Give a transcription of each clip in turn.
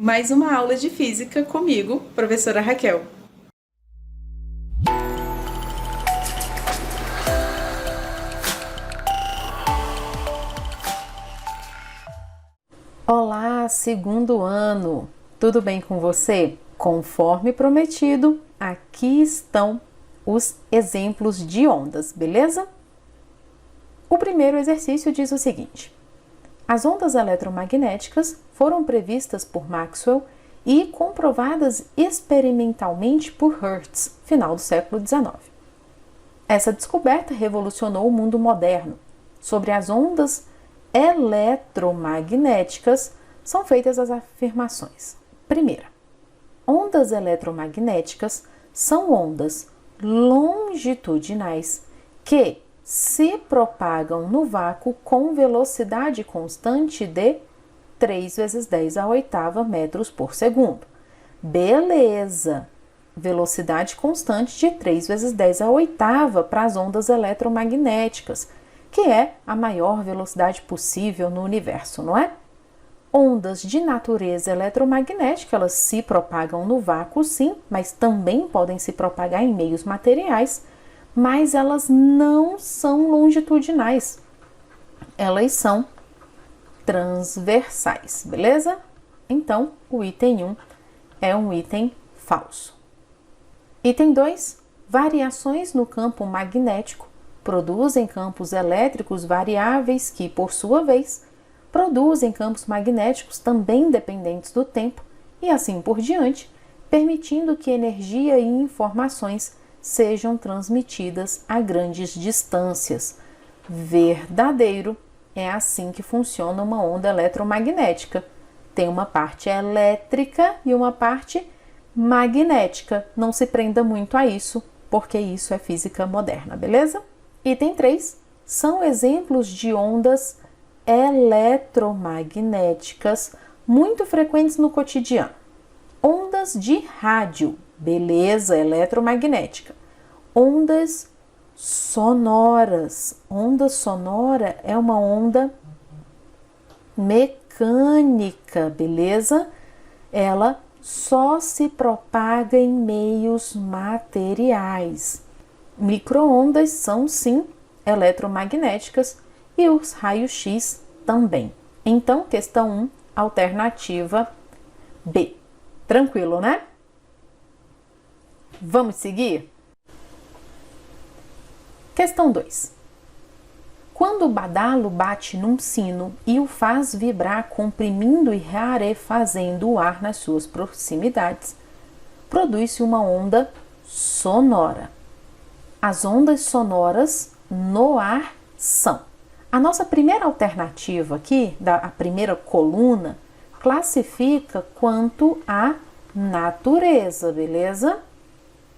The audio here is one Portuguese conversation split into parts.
mais uma aula de física comigo, professora Raquel. Olá, segundo ano! Tudo bem com você? Conforme prometido, aqui estão os exemplos de ondas, beleza? O primeiro exercício diz o seguinte: as ondas eletromagnéticas foram previstas por Maxwell e comprovadas experimentalmente por Hertz, final do século XIX. Essa descoberta revolucionou o mundo moderno. Sobre as ondas eletromagnéticas são feitas as afirmações. Primeira, ondas eletromagnéticas são ondas longitudinais que se propagam no vácuo com velocidade constante de 3 vezes 10 a oitava metros por segundo. Beleza! Velocidade constante de 3 vezes 10 a oitava para as ondas eletromagnéticas, que é a maior velocidade possível no universo, não é? Ondas de natureza eletromagnética, elas se propagam no vácuo, sim, mas também podem se propagar em meios materiais, mas elas não são longitudinais. Elas são transversais, beleza? Então, o item 1 é um item falso. Item 2, variações no campo magnético produzem campos elétricos variáveis que, por sua vez, produzem campos magnéticos também dependentes do tempo e assim por diante, permitindo que energia e informações sejam transmitidas a grandes distâncias. Verdadeiro, é assim que funciona uma onda eletromagnética. Tem uma parte elétrica e uma parte magnética. Não se prenda muito a isso, porque isso é física moderna, beleza? Item 3. São exemplos de ondas eletromagnéticas muito frequentes no cotidiano. Ondas de rádio, beleza, eletromagnética. Ondas sonoras. Onda sonora é uma onda mecânica, beleza? Ela só se propaga em meios materiais. Micro-ondas são, sim, eletromagnéticas e os raios-x também. Então, questão 1, alternativa B. Tranquilo, né? Vamos seguir? Questão 2. Quando o badalo bate num sino e o faz vibrar comprimindo e rarefazendo o ar nas suas proximidades, produz-se uma onda sonora. As ondas sonoras no ar são. A nossa primeira alternativa aqui, a primeira coluna, classifica quanto à natureza, beleza?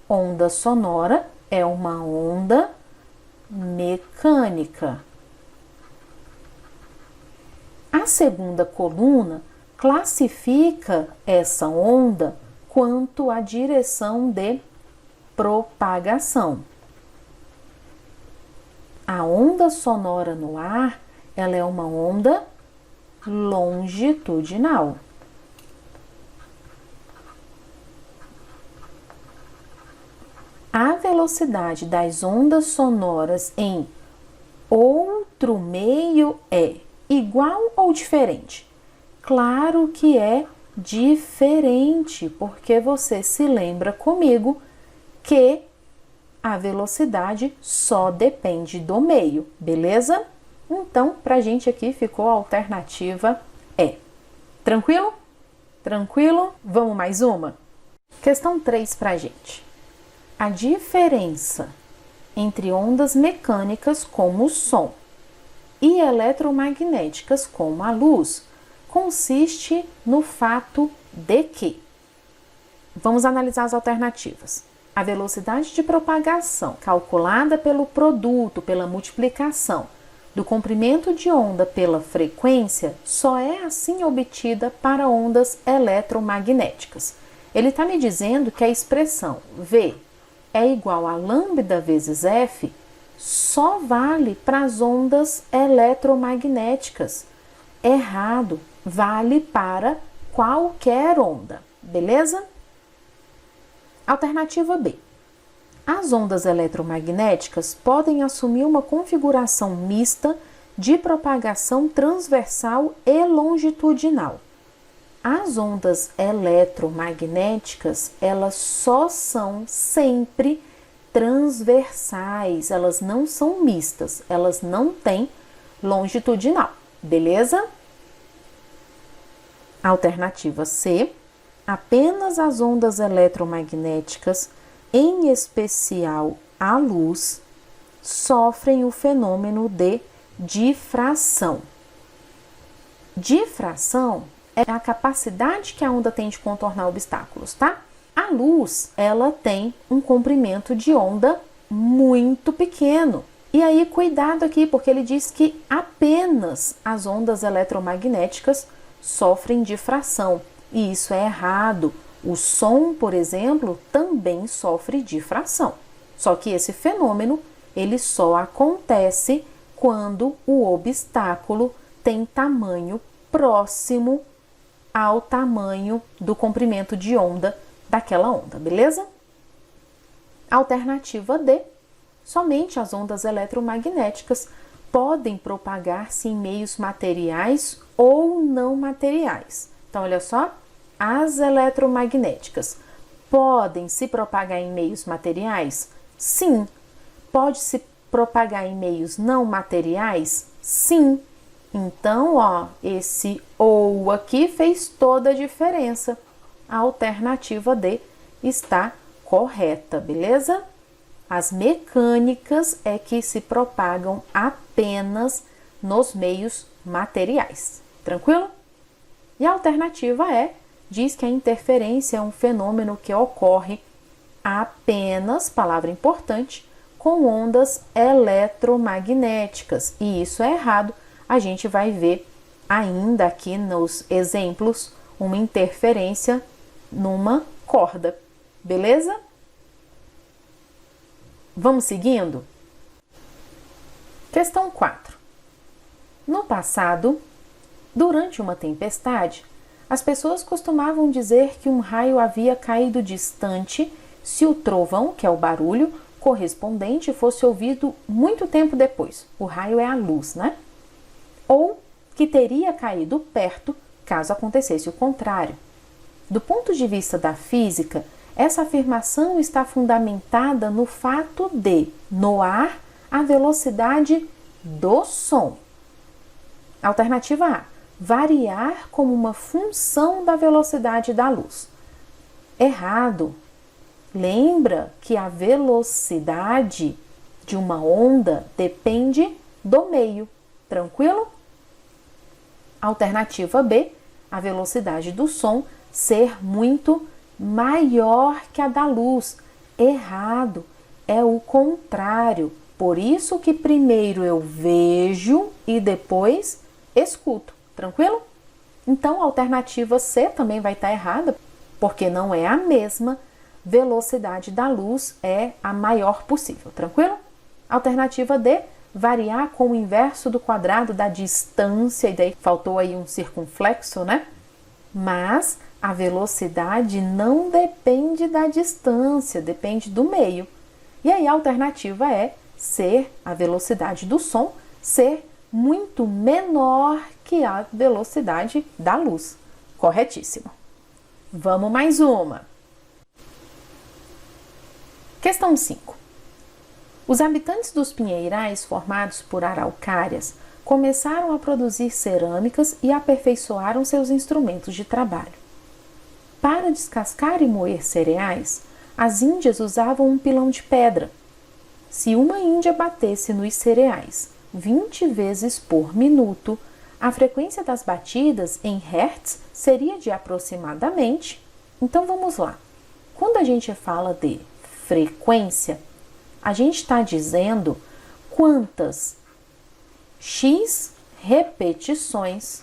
Onda sonora é uma onda mecânica. A segunda coluna classifica essa onda quanto à direção de propagação. A onda sonora no ar, ela é uma onda longitudinal. A velocidade das ondas sonoras em outro meio é igual ou diferente? Claro que é diferente, porque você se lembra comigo que a velocidade só depende do meio, beleza? Então, pra gente aqui ficou a alternativa E. Tranquilo? Tranquilo? Vamos mais uma? Questão 3 pra gente. A diferença entre ondas mecânicas, como o som, e eletromagnéticas, como a luz, consiste no fato de que... Vamos analisar as alternativas. A velocidade de propagação, calculada pelo produto, pela multiplicação do comprimento de onda pela frequência, só é assim obtida para ondas eletromagnéticas. Ele está me dizendo que a expressão V é igual a lambda vezes F só vale para as ondas eletromagnéticas. Errado, vale para qualquer onda, beleza? Alternativa B. As ondas eletromagnéticas podem assumir uma configuração mista de propagação transversal e longitudinal. As ondas eletromagnéticas, elas só são sempre transversais, elas não são mistas, elas não têm longitudinal, beleza? Alternativa C. Apenas as ondas eletromagnéticas, em especial a luz, sofrem o fenômeno de difração. Difração é a capacidade que a onda tem de contornar obstáculos, tá? A luz, ela tem um comprimento de onda muito pequeno. E aí, cuidado aqui, porque ele diz que apenas as ondas eletromagnéticas sofrem difração. E isso é errado. O som, por exemplo, também sofre difração. Só que esse fenômeno, ele só acontece quando o obstáculo tem tamanho próximo ao tamanho do comprimento de onda daquela onda, beleza? Alternativa D. Somente as ondas eletromagnéticas podem propagar-se em meios materiais ou não materiais. Então, olha só, as eletromagnéticas podem se propagar em meios materiais? Sim. Pode se propagar em meios não materiais? Sim. Então, ó, esse ou aqui fez toda a diferença. A alternativa D está correta, beleza? As mecânicas é que se propagam apenas nos meios materiais. Tranquilo? E a alternativa E diz que a interferência é um fenômeno que ocorre apenas, palavra importante, com ondas eletromagnéticas. E isso é errado. A gente vai ver ainda aqui nos exemplos uma interferência numa corda, beleza? Vamos seguindo? Questão 4. No passado, durante uma tempestade, as pessoas costumavam dizer que um raio havia caído distante se o trovão, que é o barulho correspondente, fosse ouvido muito tempo depois. O raio é a luz, né? Ou que teria caído perto caso acontecesse o contrário. Do ponto de vista da física, essa afirmação está fundamentada no fato de, no ar, a velocidade do som. Alternativa A. Variar como uma função da velocidade da luz. Errado. Lembra que a velocidade de uma onda depende do meio. Tranquilo? Alternativa B. A velocidade do som ser muito maior que a da luz. Errado. É o contrário. Por isso que primeiro eu vejo e depois escuto. Tranquilo? Então, a alternativa C também vai estar errada, porque não é a mesma velocidade da luz, é a maior possível. Tranquilo? Alternativa D, variar com o inverso do quadrado da distância, e daí faltou aí um circunflexo, né? Mas a velocidade não depende da distância, depende do meio. E aí a alternativa é ser a velocidade do som ser muito menor que a velocidade da luz. Corretíssimo. Vamos mais uma. Questão 5. Os habitantes dos pinheirais formados por araucárias começaram a produzir cerâmicas e aperfeiçoaram seus instrumentos de trabalho. Para descascar e moer cereais, as índias usavam um pilão de pedra. Se uma índia batesse nos cereais 20 vezes por minuto, a frequência das batidas em hertz seria de aproximadamente. Então vamos lá. Quando a gente fala de frequência, a gente está dizendo quantas x repetições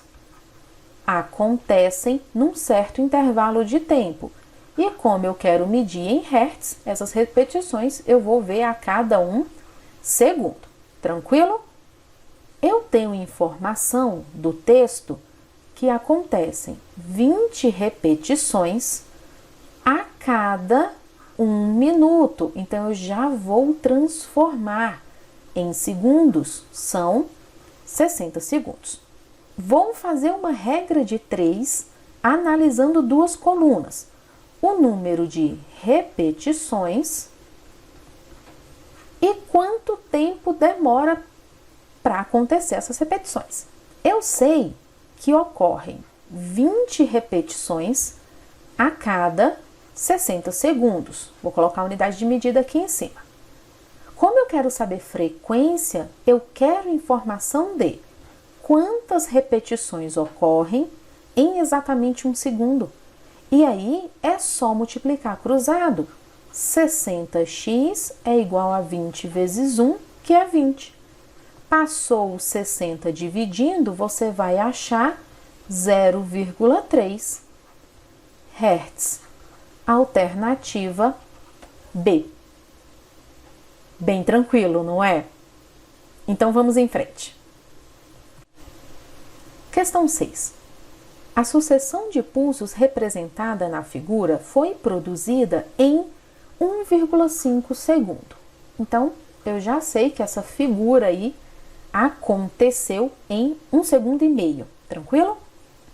acontecem num certo intervalo de tempo. E como eu quero medir em hertz, essas repetições eu vou ver a cada 1 segundo. Tranquilo? Eu tenho informação do texto que acontecem 20 repetições a cada 1 minuto. Então, eu já vou transformar em segundos, são 60 segundos. Vou fazer uma regra de 3, analisando duas colunas. O número de repetições e quanto tempo demora para acontecer essas repetições. Eu sei que ocorrem 20 repetições a cada 60 segundos. Vou colocar a unidade de medida aqui em cima. Como eu quero saber frequência, eu quero informação de quantas repetições ocorrem em exatamente 1 segundo. E aí é só multiplicar cruzado. 60x é igual a 20 vezes 1, que é 20. Passou o 60 dividindo, você vai achar 0,3 Hz. Alternativa B. Bem tranquilo, não é? Então vamos em frente. Questão 6. A sucessão de pulsos representada na figura foi produzida em 1,5 segundo. Então, eu já sei que essa figura aí aconteceu em 1,5 segundos. Tranquilo?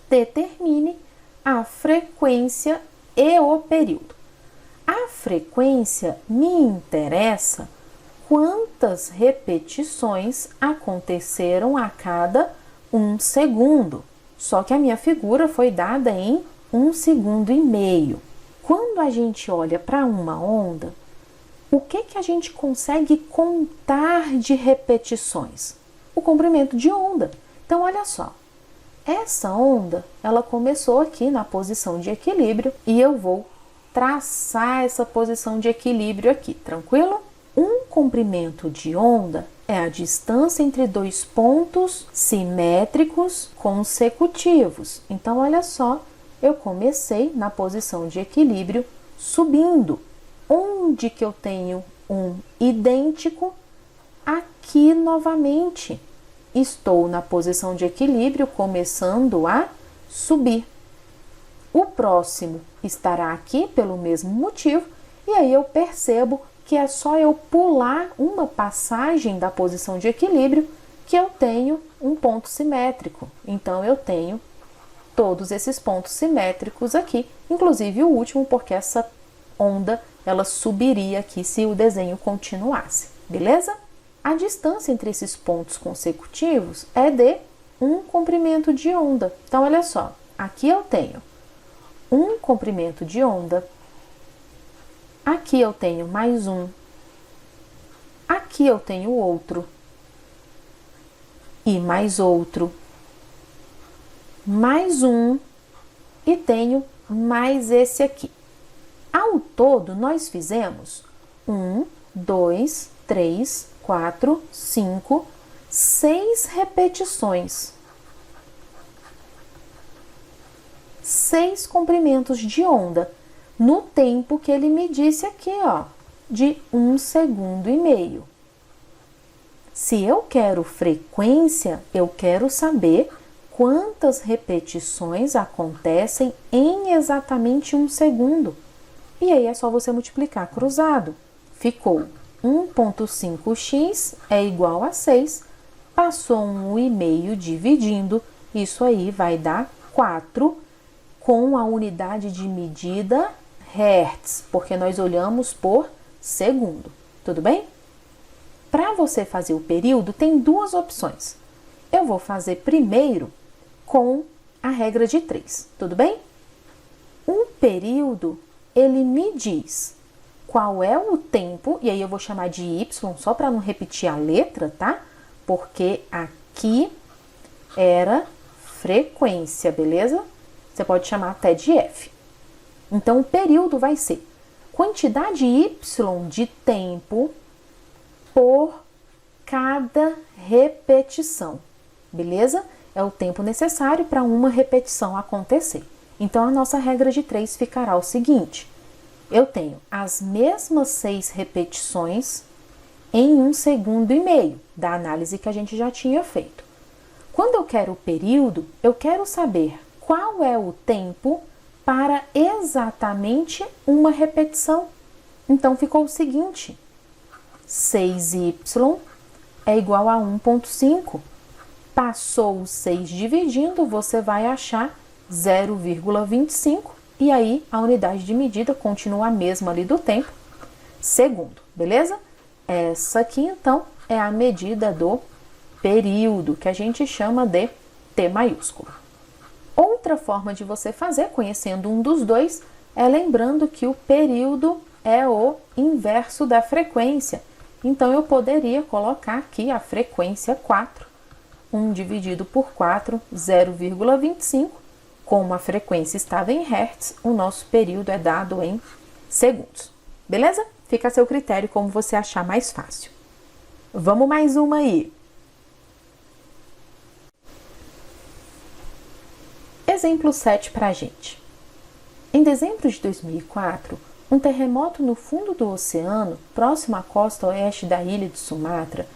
Determine a frequência e o período. A frequência me interessa quantas repetições aconteceram a cada 1 segundo. Só que a minha figura foi dada em 1,5 segundos. Quando a gente olha para uma onda, o que a gente consegue contar de repetições? O comprimento de onda. Então, olha só. Essa onda, ela começou aqui na posição de equilíbrio e eu vou traçar essa posição de equilíbrio aqui, tranquilo? Um comprimento de onda é a distância entre dois pontos simétricos consecutivos. Então, olha só, eu comecei na posição de equilíbrio subindo. Onde que eu tenho um idêntico? Aqui novamente. Estou na posição de equilíbrio, começando a subir. O próximo estará aqui pelo mesmo motivo, e aí eu percebo que é só eu pular uma passagem da posição de equilíbrio que eu tenho um ponto simétrico. Então, eu tenho todos esses pontos simétricos aqui, inclusive o último, porque essa onda ela subiria aqui se o desenho continuasse, beleza? A distância entre esses pontos consecutivos é de um comprimento de onda. Então, olha só, aqui eu tenho um comprimento de onda, aqui eu tenho mais um, aqui eu tenho outro, e mais outro, mais um, e tenho mais esse aqui. Ao todo, nós fizemos 1, 2, 3, 4, 5, 6 repetições. 6 comprimentos de onda, no tempo que ele me disse aqui, ó, de 1,5 segundos. Se eu quero frequência, eu quero saber quantas repetições acontecem em exatamente 1 segundo. E aí é só você multiplicar cruzado. Ficou 1,5x é igual a 6, passou 1,5 dividindo, isso aí vai dar 4 com a unidade de medida Hertz, porque nós olhamos por segundo, tudo bem? Para você fazer o período, tem duas opções. Eu vou fazer primeiro com a regra de 3, tudo bem? Um período, ele me diz qual é o tempo, e aí eu vou chamar de Y, só para não repetir a letra, tá? Porque aqui era frequência, beleza? Você pode chamar até de F. Então, o período vai ser quantidade Y de tempo por cada repetição, beleza? É o tempo necessário para uma repetição acontecer. Então, a nossa regra de 3 ficará o seguinte: eu tenho as mesmas 6 repetições em 1,5 segundos, da análise que a gente já tinha feito. Quando eu quero o período, eu quero saber qual é o tempo para exatamente uma repetição. Então, ficou o seguinte: 6y é igual a 1,5. Passou o 6 dividindo, você vai achar 0,25. E aí, a unidade de medida continua a mesma ali do tempo, segundo, beleza? Essa aqui, então, é a medida do período, que a gente chama de T maiúsculo. Outra forma de você fazer, conhecendo um dos dois, é lembrando que o período é o inverso da frequência. Então, eu poderia colocar aqui a frequência 4. 1 dividido por 4, 0,25. Como a frequência estava em hertz, o nosso período é dado em segundos. Beleza? Fica a seu critério como você achar mais fácil. Vamos mais uma aí. Exemplo 7 para a gente. Em dezembro de 2004, um terremoto no fundo do oceano, próximo à costa oeste da ilha de Sumatra,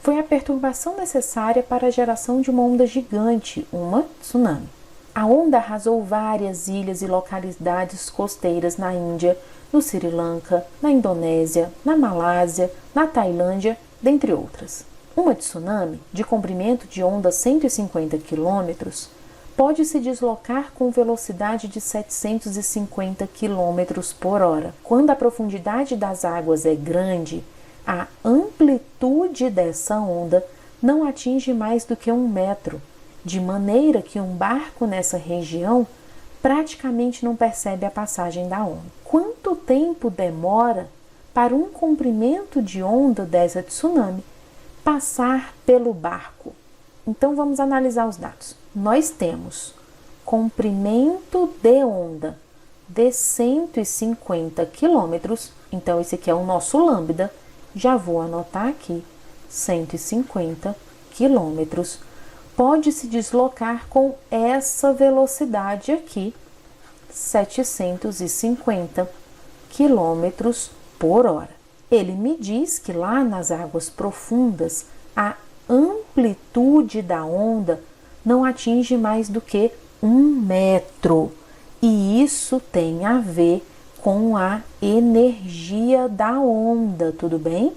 foi a perturbação necessária para a geração de uma onda gigante, uma tsunami. A onda arrasou várias ilhas e localidades costeiras na Índia, no Sri Lanka, na Indonésia, na Malásia, na Tailândia, dentre outras. Uma tsunami, de comprimento de onda 150 km, pode se deslocar com velocidade de 750 km por hora. Quando a profundidade das águas é grande, a amplitude dessa onda não atinge mais do que 1 metro, de maneira que um barco nessa região praticamente não percebe a passagem da onda. Quanto tempo demora para um comprimento de onda dessa tsunami passar pelo barco? Então vamos analisar os dados. Nós temos comprimento de onda de 150 km, então esse aqui é o nosso lambda, já vou anotar aqui, 150 km. Pode se deslocar com essa velocidade aqui, 750 km por hora. Ele me diz que lá nas águas profundas, a amplitude da onda não atinge mais do que 1 metro. E isso tem a ver com a energia da onda, tudo bem?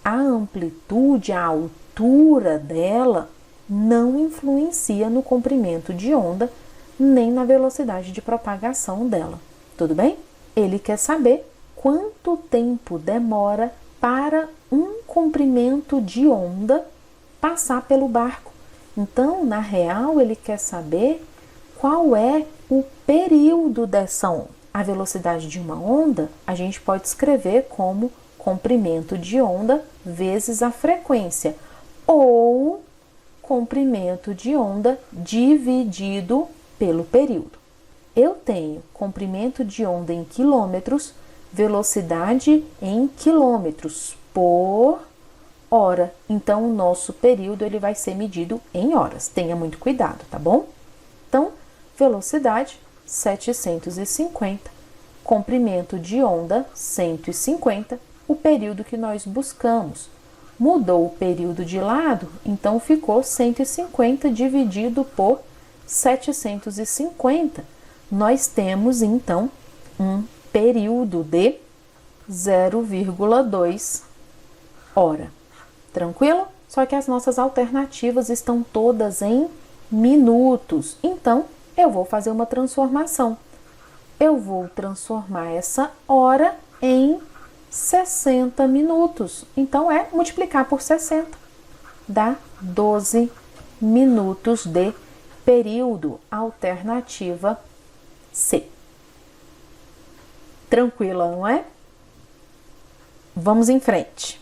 A amplitude, a altura dela não influencia no comprimento de onda, nem na velocidade de propagação dela, tudo bem? Ele quer saber quanto tempo demora para um comprimento de onda passar pelo barco. Então, na real, ele quer saber qual é o período dessa onda. A velocidade de uma onda, a gente pode escrever como comprimento de onda vezes a frequência, ou comprimento de onda dividido pelo período. Eu tenho comprimento de onda em quilômetros, velocidade em quilômetros por hora. Então, o nosso período ele vai ser medido em horas. Tenha muito cuidado, tá bom? Então, velocidade 750, comprimento de onda 150, o período que nós buscamos. Mudou o período de lado, então ficou 150 dividido por 750. Nós temos, então, um período de 0,2 hora. Tranquilo? Só que as nossas alternativas estão todas em minutos. Então, eu vou fazer uma transformação. Eu vou transformar essa hora em 60 minutos. Então, é multiplicar por 60. Dá 12 minutos de período. Alternativa C. Tranquila, não é? Vamos em frente.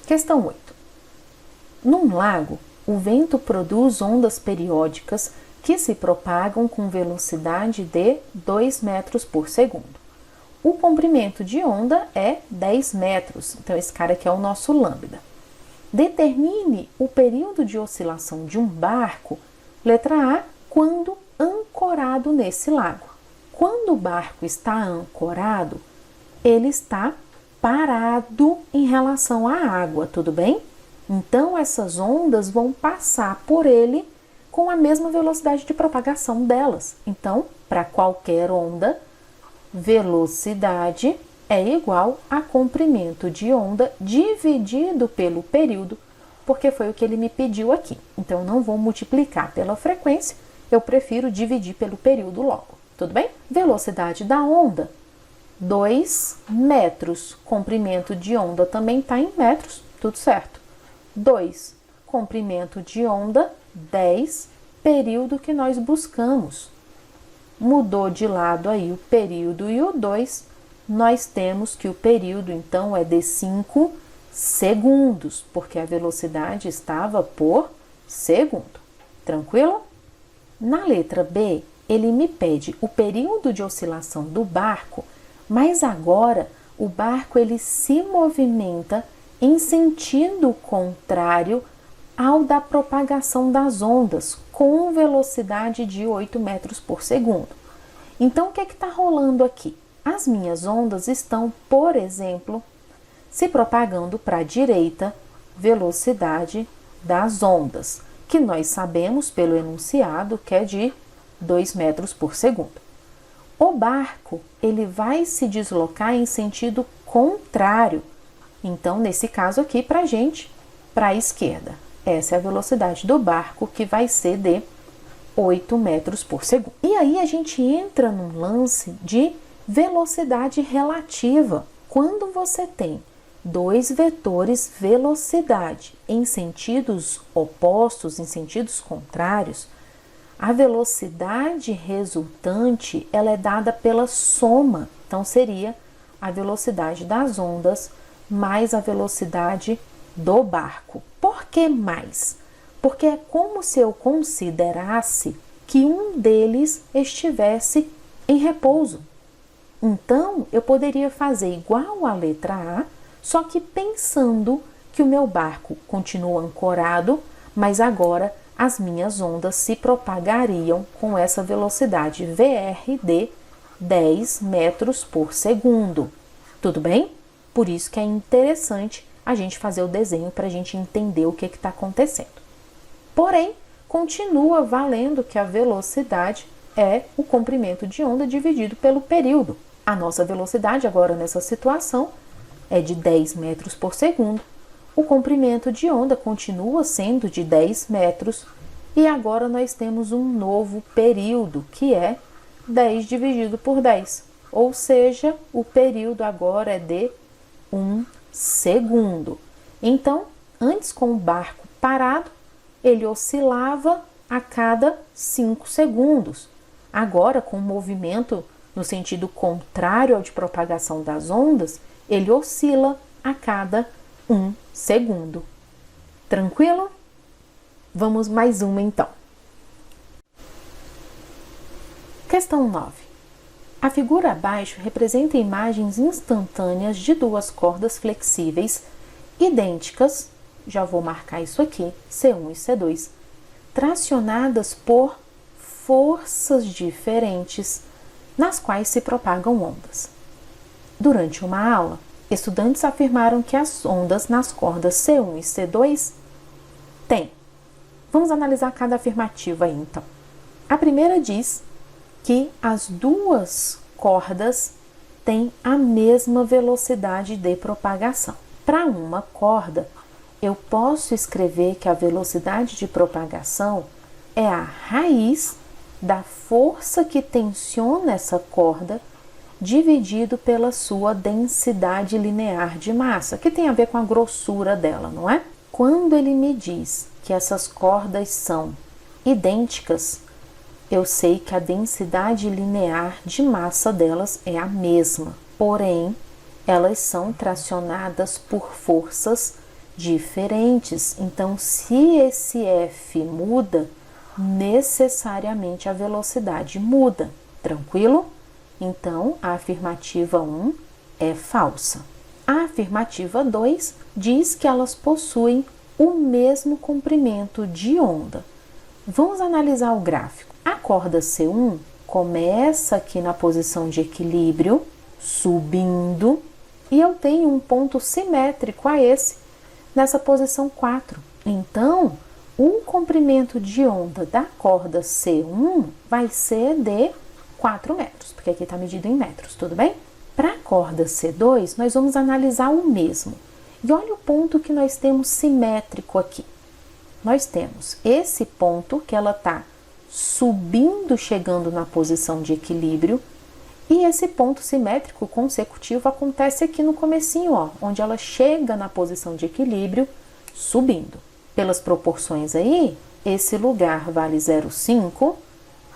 Questão 8. Num lago, o vento produz ondas periódicas que se propagam com velocidade de 2 metros por segundo. O comprimento de onda é 10 metros, então esse cara aqui é o nosso lambda. Determine o período de oscilação de um barco, letra A, quando ancorado nesse lago. Quando o barco está ancorado, ele está parado em relação à água, tudo bem? Então, essas ondas vão passar por ele com a mesma velocidade de propagação delas. Então, para qualquer onda, velocidade é igual a comprimento de onda dividido pelo período, porque foi o que ele me pediu aqui. Então, eu não vou multiplicar pela frequência, eu prefiro dividir pelo período logo, tudo bem? Velocidade da onda, 2 metros. Comprimento de onda também está em metros, tudo certo. 2, comprimento de onda, 10, período que nós buscamos. Mudou de lado aí o período e o 2, nós temos que o período então é de 5 segundos, porque a velocidade estava por segundo. Tranquilo? Na letra B, ele me pede o período de oscilação do barco, mas agora o barco ele se movimenta em sentido contrário ao da propagação das ondas, com velocidade de 8 metros por segundo. Então, o que está rolando aqui? As minhas ondas estão, por exemplo, se propagando para a direita, velocidade das ondas, que nós sabemos pelo enunciado que é de 2 metros por segundo. O barco ele vai se deslocar em sentido contrário. Então, nesse caso aqui, para a gente, para a esquerda. Essa é a velocidade do barco, que vai ser de 8 metros por segundo. E aí a gente entra num lance de velocidade relativa. Quando você tem dois vetores velocidade em sentidos opostos, em sentidos contrários, a velocidade resultante ela é dada pela soma. Então, seria a velocidade das ondas mais a velocidade do barco. Por que mais? Porque é como se eu considerasse que um deles estivesse em repouso. Então, eu poderia fazer igual à letra A, só que pensando que o meu barco continua ancorado, mas agora as minhas ondas se propagariam com essa velocidade VR de 10 metros por segundo. Tudo bem? Por isso que é interessante a gente fazer o desenho para a gente entender o que está acontecendo. Porém, continua valendo que a velocidade é o comprimento de onda dividido pelo período. A nossa velocidade agora nessa situação é de 10 metros por segundo. O comprimento de onda continua sendo de 10 metros e agora nós temos um novo período que é 10 dividido por 10. Ou seja, o período agora é de 1 segundo. Então, antes com o barco parado, ele oscilava a cada 5 segundos. Agora, com o movimento no sentido contrário ao de propagação das ondas, ele oscila a cada 1 segundo. Tranquilo? Vamos mais uma então. Questão 9. A figura abaixo representa imagens instantâneas de duas cordas flexíveis idênticas, já vou marcar isso aqui, C1 e C2, tracionadas por forças diferentes nas quais se propagam ondas. Durante uma aula, estudantes afirmaram que as ondas nas cordas C1 e C2 têm. Vamos analisar cada afirmativa aí então. A primeira diz que as duas cordas têm a mesma velocidade de propagação. Para uma corda, eu posso escrever que a velocidade de propagação é a raiz da força que tensiona essa corda dividido pela sua densidade linear de massa, que tem a ver com a grossura dela, não é? Quando ele me diz que essas cordas são idênticas, eu sei que a densidade linear de massa delas é a mesma, porém, elas são tracionadas por forças diferentes. Então, se esse F muda, necessariamente a velocidade muda. Tranquilo? Então, a afirmativa 1 é falsa. A afirmativa 2 diz que elas possuem o mesmo comprimento de onda. Vamos analisar o gráfico. A corda C1 começa aqui na posição de equilíbrio, subindo, e eu tenho um ponto simétrico a esse nessa posição 4. Então, o comprimento de onda da corda C1 vai ser de 4 metros, porque aqui está medido em metros, tudo bem? Para a corda C2, nós vamos analisar o mesmo. E olha o ponto que nós temos simétrico aqui. Nós temos esse ponto que ela está subindo, chegando na posição de equilíbrio, e esse ponto simétrico consecutivo acontece aqui no comecinho, ó, onde ela chega na posição de equilíbrio, subindo. Pelas proporções aí, esse lugar vale 0,5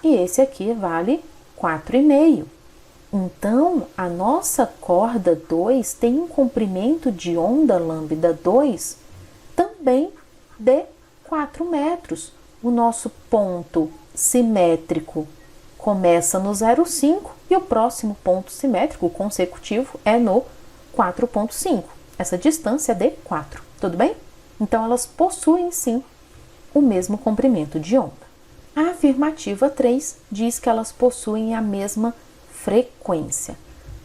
e esse aqui vale 4,5. Então, a nossa corda 2 tem um comprimento de onda lambda 2 também de 4 metros. O nosso ponto simétrico começa no 0,5 e o próximo ponto simétrico consecutivo é no 4,5. Essa distância é de 4, tudo bem? Então, elas possuem sim o mesmo comprimento de onda. A afirmativa 3 diz que elas possuem a mesma frequência.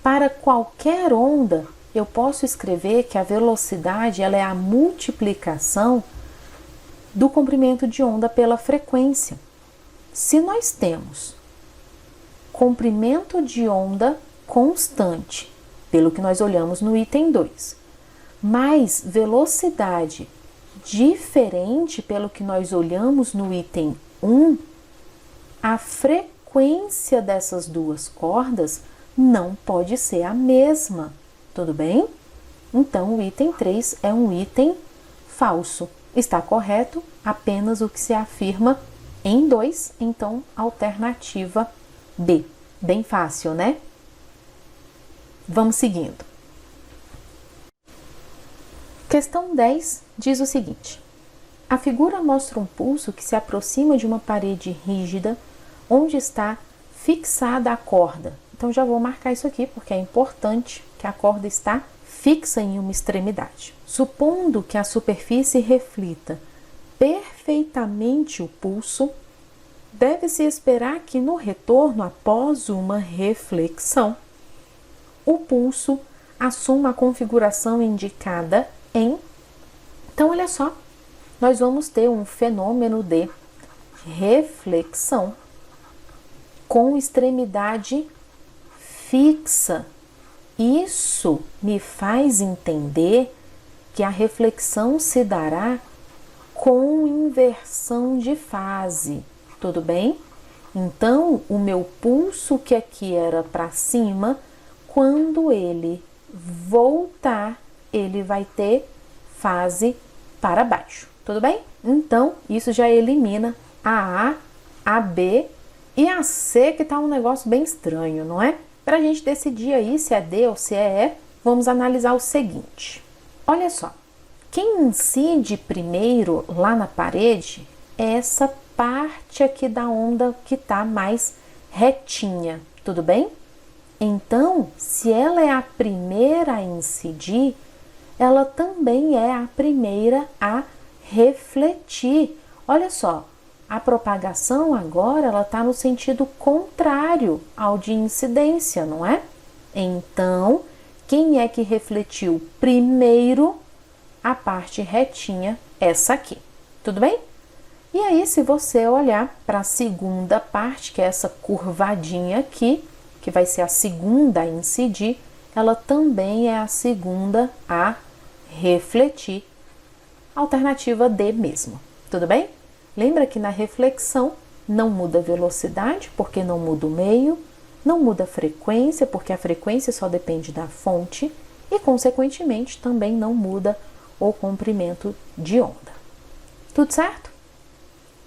Para qualquer onda, eu posso escrever que a velocidade ela é a multiplicação do comprimento de onda pela frequência. Se nós temos comprimento de onda constante, pelo que nós olhamos no item 2, mais velocidade diferente pelo que nós olhamos no item 1, a frequência dessas duas cordas não pode ser a mesma, tudo bem? Então, o item 3 é um item falso. Está correto apenas o que se afirma em 2, então, alternativa B. Bem fácil, né? Vamos seguindo. Questão 10 diz o seguinte: a figura mostra um pulso que se aproxima de uma parede rígida onde está fixada a corda. Então, já vou marcar isso aqui porque é importante que a corda está fixa em uma extremidade. Supondo que a superfície reflita perfeitamente o pulso, deve-se esperar que no retorno após uma reflexão, o pulso assuma a configuração indicada em... Então, olha só, nós vamos ter um fenômeno de reflexão com extremidade fixa. Isso me faz entender que a reflexão se dará com inversão de fase, tudo bem? Então, o meu pulso que aqui era para cima, quando ele voltar, ele vai ter fase para baixo, tudo bem? Então, isso já elimina a A, a B e a C, que tá um negócio bem estranho, não é? Para a gente decidir aí se é D ou se é E, vamos analisar o seguinte. Olha só, quem incide primeiro lá na parede é essa parte aqui da onda que tá mais retinha, tudo bem? Então, se ela é a primeira a incidir, ela também é a primeira a refletir. Olha só, a propagação agora ela está no sentido contrário ao de incidência, não é? Então, quem é que refletiu primeiro? A parte retinha, essa aqui. Tudo bem? E aí, se você olhar para a segunda parte, que é essa curvadinha aqui, que vai ser a segunda a incidir, ela também é a segunda a refletir. Alternativa D mesmo. Tudo bem? Lembra que na reflexão não muda a velocidade, porque não muda o meio, não muda a frequência, porque a frequência só depende da fonte, e, consequentemente, também não muda o comprimento de onda. Tudo certo?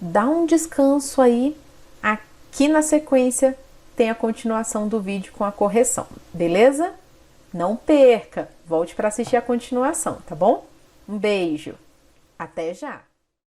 Dá um descanso aí. Aqui na sequência tem a continuação do vídeo com a correção, beleza? Não perca! Volte para assistir a continuação, tá bom? Um beijo! Até já!